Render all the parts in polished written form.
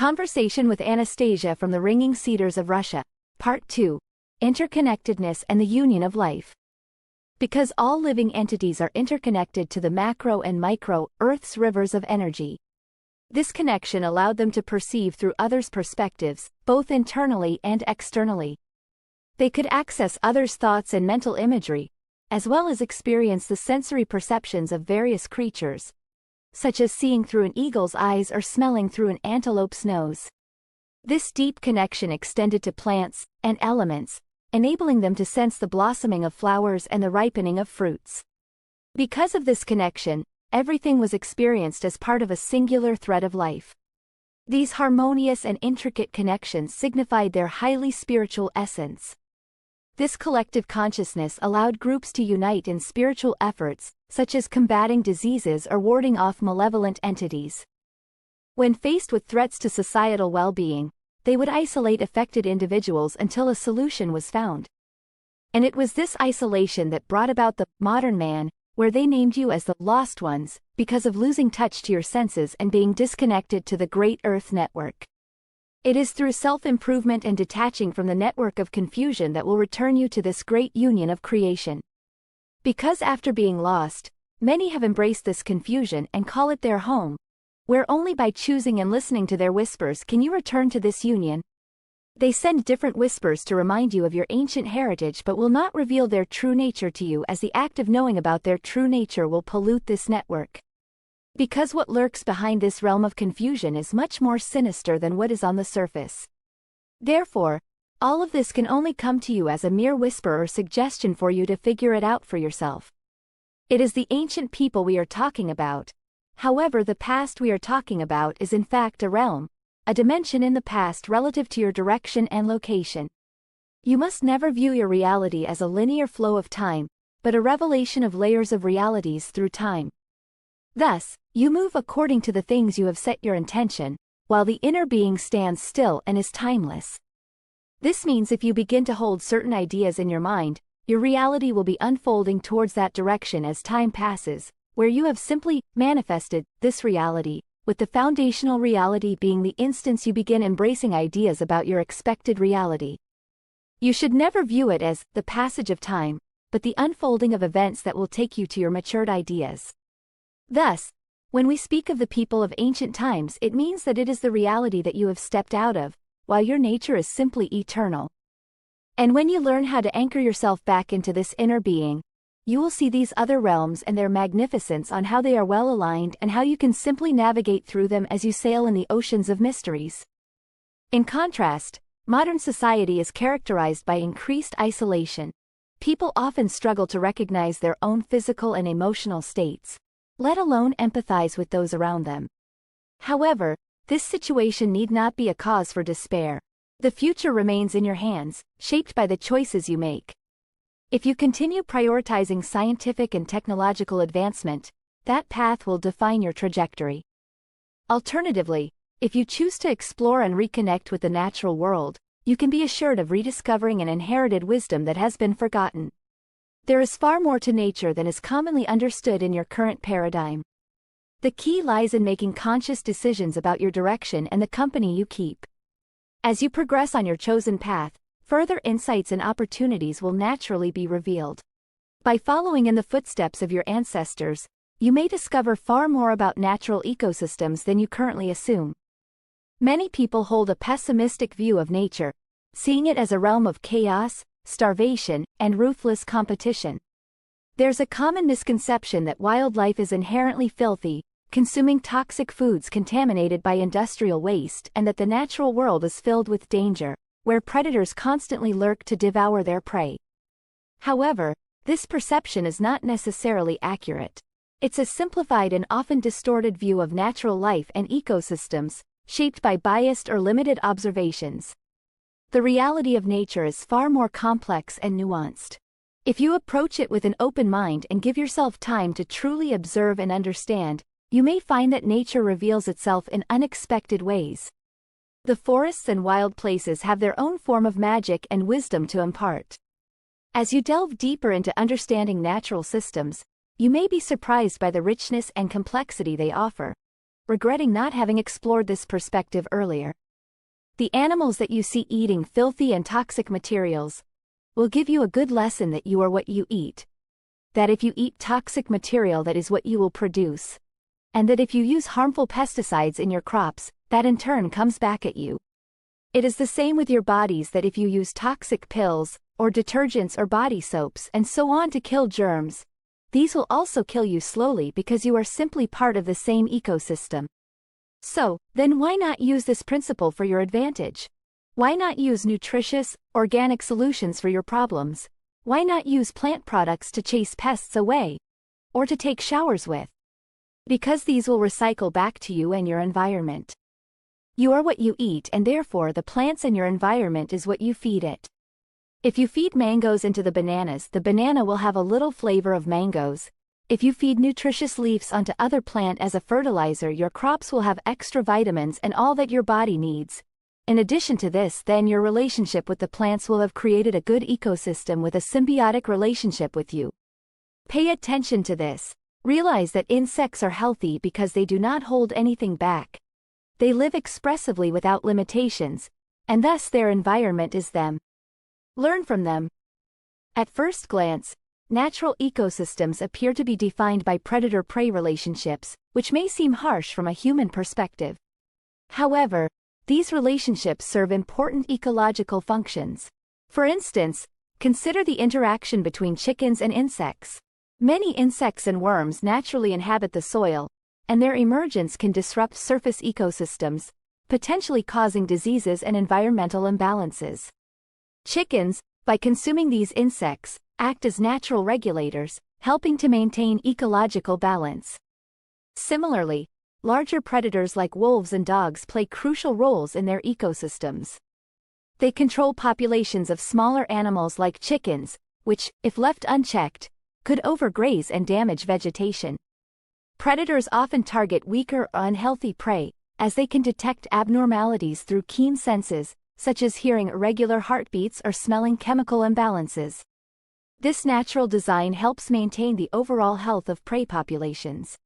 Conversation with Anastasia from the Ringing Cedars of Russia. Part 2. Interconnectedness and the Union of Life. Because all living entities are interconnected to the macro and micro, Earth's rivers of energy. This connection allowed them to perceive through others' perspectives, both internally and externally. They could access others' thoughts and mental imagery, as well as experience the sensory perceptions of various creatures, such as seeing through an eagle's eyes or smelling through an antelope's nose. This deep connection extended to plants and elements, enabling them to sense the blossoming of flowers and the ripening of fruits. Because of this connection, everything was experienced as part of a singular thread of life. These harmonious and intricate connections signified their highly spiritual essence. This collective consciousness allowed groups to unite in spiritual efforts, such as combating diseases or warding off malevolent entities. When faced with threats to societal well-being, they would isolate affected individuals until a solution was found. And it was this isolation that brought about the modern man, where they named you as the lost ones, because of losing touch to your senses and being disconnected to the great Earth network. It is through self-improvement and detaching from the network of confusion that will return you to this great union of creation. Because after being lost, many have embraced this confusion and call it their home, where only by choosing and listening to their whispers can you return to this union. They send different whispers to remind you of your ancient heritage but will not reveal their true nature to you, as the act of knowing about their true nature will pollute this network. Because what lurks behind this realm of confusion is much more sinister than what is on the surface. Therefore, all of this can only come to you as a mere whisper or suggestion for you to figure it out for yourself. It is the ancient people we are talking about. However, the past we are talking about is in fact a realm, a dimension in the past relative to your direction and location. You must never view your reality as a linear flow of time, but a revelation of layers of realities through time. Thus, you move according to the things you have set your intention, while the inner being stands still and is timeless. This means if you begin to hold certain ideas in your mind, your reality will be unfolding towards that direction as time passes, where you have simply manifested this reality, with the foundational reality being the instance you begin embracing ideas about your expected reality. You should never view it as the passage of time, but the unfolding of events that will take you to your matured ideas. Thus, when we speak of the people of ancient times, it means that it is the reality that you have stepped out of, while your nature is simply eternal. And when you learn how to anchor yourself back into this inner being, you will see these other realms and their magnificence on how they are well aligned and how you can simply navigate through them as you sail in the oceans of mysteries. In contrast, modern society is characterized by increased isolation. People often struggle to recognize their own physical and emotional states, let alone empathize with those around them. However, this situation need not be a cause for despair. The future remains in your hands, shaped by the choices you make. If you continue prioritizing scientific and technological advancement, that path will define your trajectory. Alternatively, if you choose to explore and reconnect with the natural world, you can be assured of rediscovering an inherited wisdom that has been forgotten. There is far more to nature than is commonly understood in your current paradigm. The key lies in making conscious decisions about your direction and the company you keep. As you progress on your chosen path, further insights and opportunities will naturally be revealed. By following in the footsteps of your ancestors, you may discover far more about natural ecosystems than you currently assume. Many people hold a pessimistic view of nature, seeing it as a realm of chaos, starvation, and ruthless competition. There's a common misconception that wildlife is inherently filthy, consuming toxic foods contaminated by industrial waste, and that the natural world is filled with danger, where predators constantly lurk to devour their prey. However, this perception is not necessarily accurate. It's a simplified and often distorted view of natural life and ecosystems, shaped by biased or limited observations. The reality of nature is far more complex and nuanced. If you approach it with an open mind and give yourself time to truly observe and understand, you may find that nature reveals itself in unexpected ways. The forests and wild places have their own form of magic and wisdom to impart. As you delve deeper into understanding natural systems, you may be surprised by the richness and complexity they offer. regretting not having explored this perspective earlier. The animals that you see eating filthy and toxic materials will give you a good lesson that you are what you eat. That if you eat toxic material, that is what you will produce. And that if you use harmful pesticides in your crops, that in turn comes back at you. It is the same with your bodies, that if you use toxic pills, or detergents or body soaps and so on to kill germs, these will also kill you slowly because you are simply part of the same ecosystem. So, then why not use this principle for your advantage? Why not use nutritious, organic solutions for your problems? Why not use plant products to chase pests away? Or to take showers with? Because these will recycle back to you and your environment. You are what you eat, and therefore the plants and your environment is what you feed it. If you feed mangoes into the banana will have a little flavor of mangoes. If you feed nutritious leaves onto other plant as a fertilizer, your crops will have extra vitamins and all that your body needs. In addition to this, then your relationship with the plants will have created a good ecosystem with a symbiotic relationship with you. Pay attention to this. Realize that insects are healthy because they do not hold anything back. They live expressively without limitations, and thus their environment is them. Learn from them. At first glance, natural ecosystems appear to be defined by predator-prey relationships, which may seem harsh from a human perspective. However, these relationships serve important ecological functions. For instance, consider the interaction between chickens and insects. Many insects and worms naturally inhabit the soil, and their emergence can disrupt surface ecosystems, potentially causing diseases and environmental imbalances. Chickens, by consuming these insects, act as natural regulators, helping to maintain ecological balance. Similarly, larger predators like wolves and dogs play crucial roles in their ecosystems. They control populations of smaller animals like chickens, which, if left unchecked, could overgraze and damage vegetation. Predators often target weaker or unhealthy prey, as they can detect abnormalities through keen senses, such as hearing irregular heartbeats or smelling chemical imbalances. This natural design helps maintain the overall health of prey populations.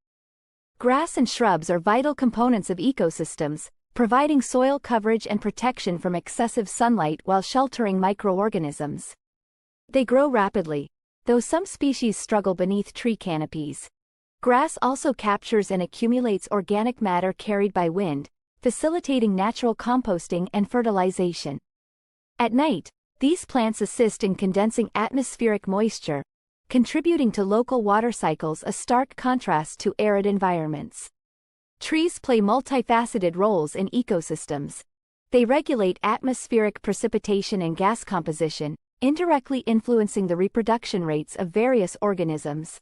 Grass and shrubs are vital components of ecosystems, providing soil coverage and protection from excessive sunlight while sheltering microorganisms. They grow rapidly, though some species struggle beneath tree canopies. Grass also captures and accumulates organic matter carried by wind, facilitating natural composting and fertilization. At night, these plants assist in condensing atmospheric moisture, contributing to local water cycles, a stark contrast to arid environments. Trees play multifaceted roles in ecosystems. They regulate atmospheric precipitation and gas composition, indirectly influencing the reproduction rates of various organisms.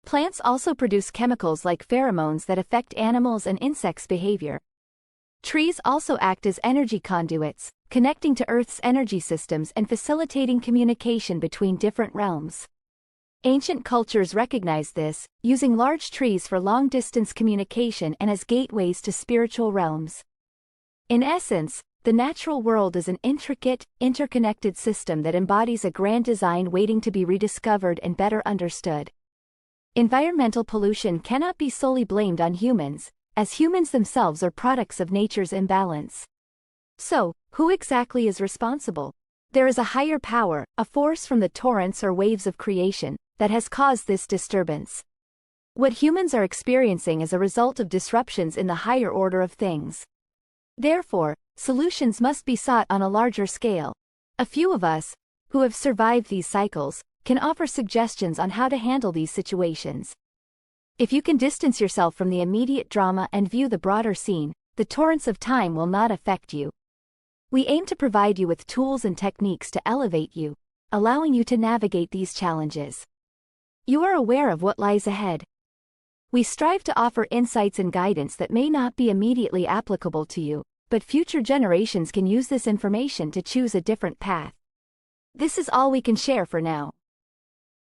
Plants also produce chemicals like pheromones that affect animals and insects' behavior. Trees also act as energy conduits, connecting to Earth's energy systems and facilitating communication between different realms. Ancient cultures recognized this, using large trees for long-distance communication and as gateways to spiritual realms. In essence, the natural world is an intricate, interconnected system that embodies a grand design waiting to be rediscovered and better understood. Environmental pollution cannot be solely blamed on humans, as humans themselves are products of nature's imbalance. So, who exactly is responsible? There is a higher power, a force from the torrents or waves of creation, that has caused this disturbance. What humans are experiencing is a result of disruptions in the higher order of things. Therefore, solutions must be sought on a larger scale. A few of us, who have survived these cycles, can offer suggestions on how to handle these situations. If you can distance yourself from the immediate drama and view the broader scene, the torrents of time will not affect you. We aim to provide you with tools and techniques to elevate you, allowing you to navigate these challenges. You are aware of what lies ahead. We strive to offer insights and guidance that may not be immediately applicable to you, but future generations can use this information to choose a different path. This is all we can share for now.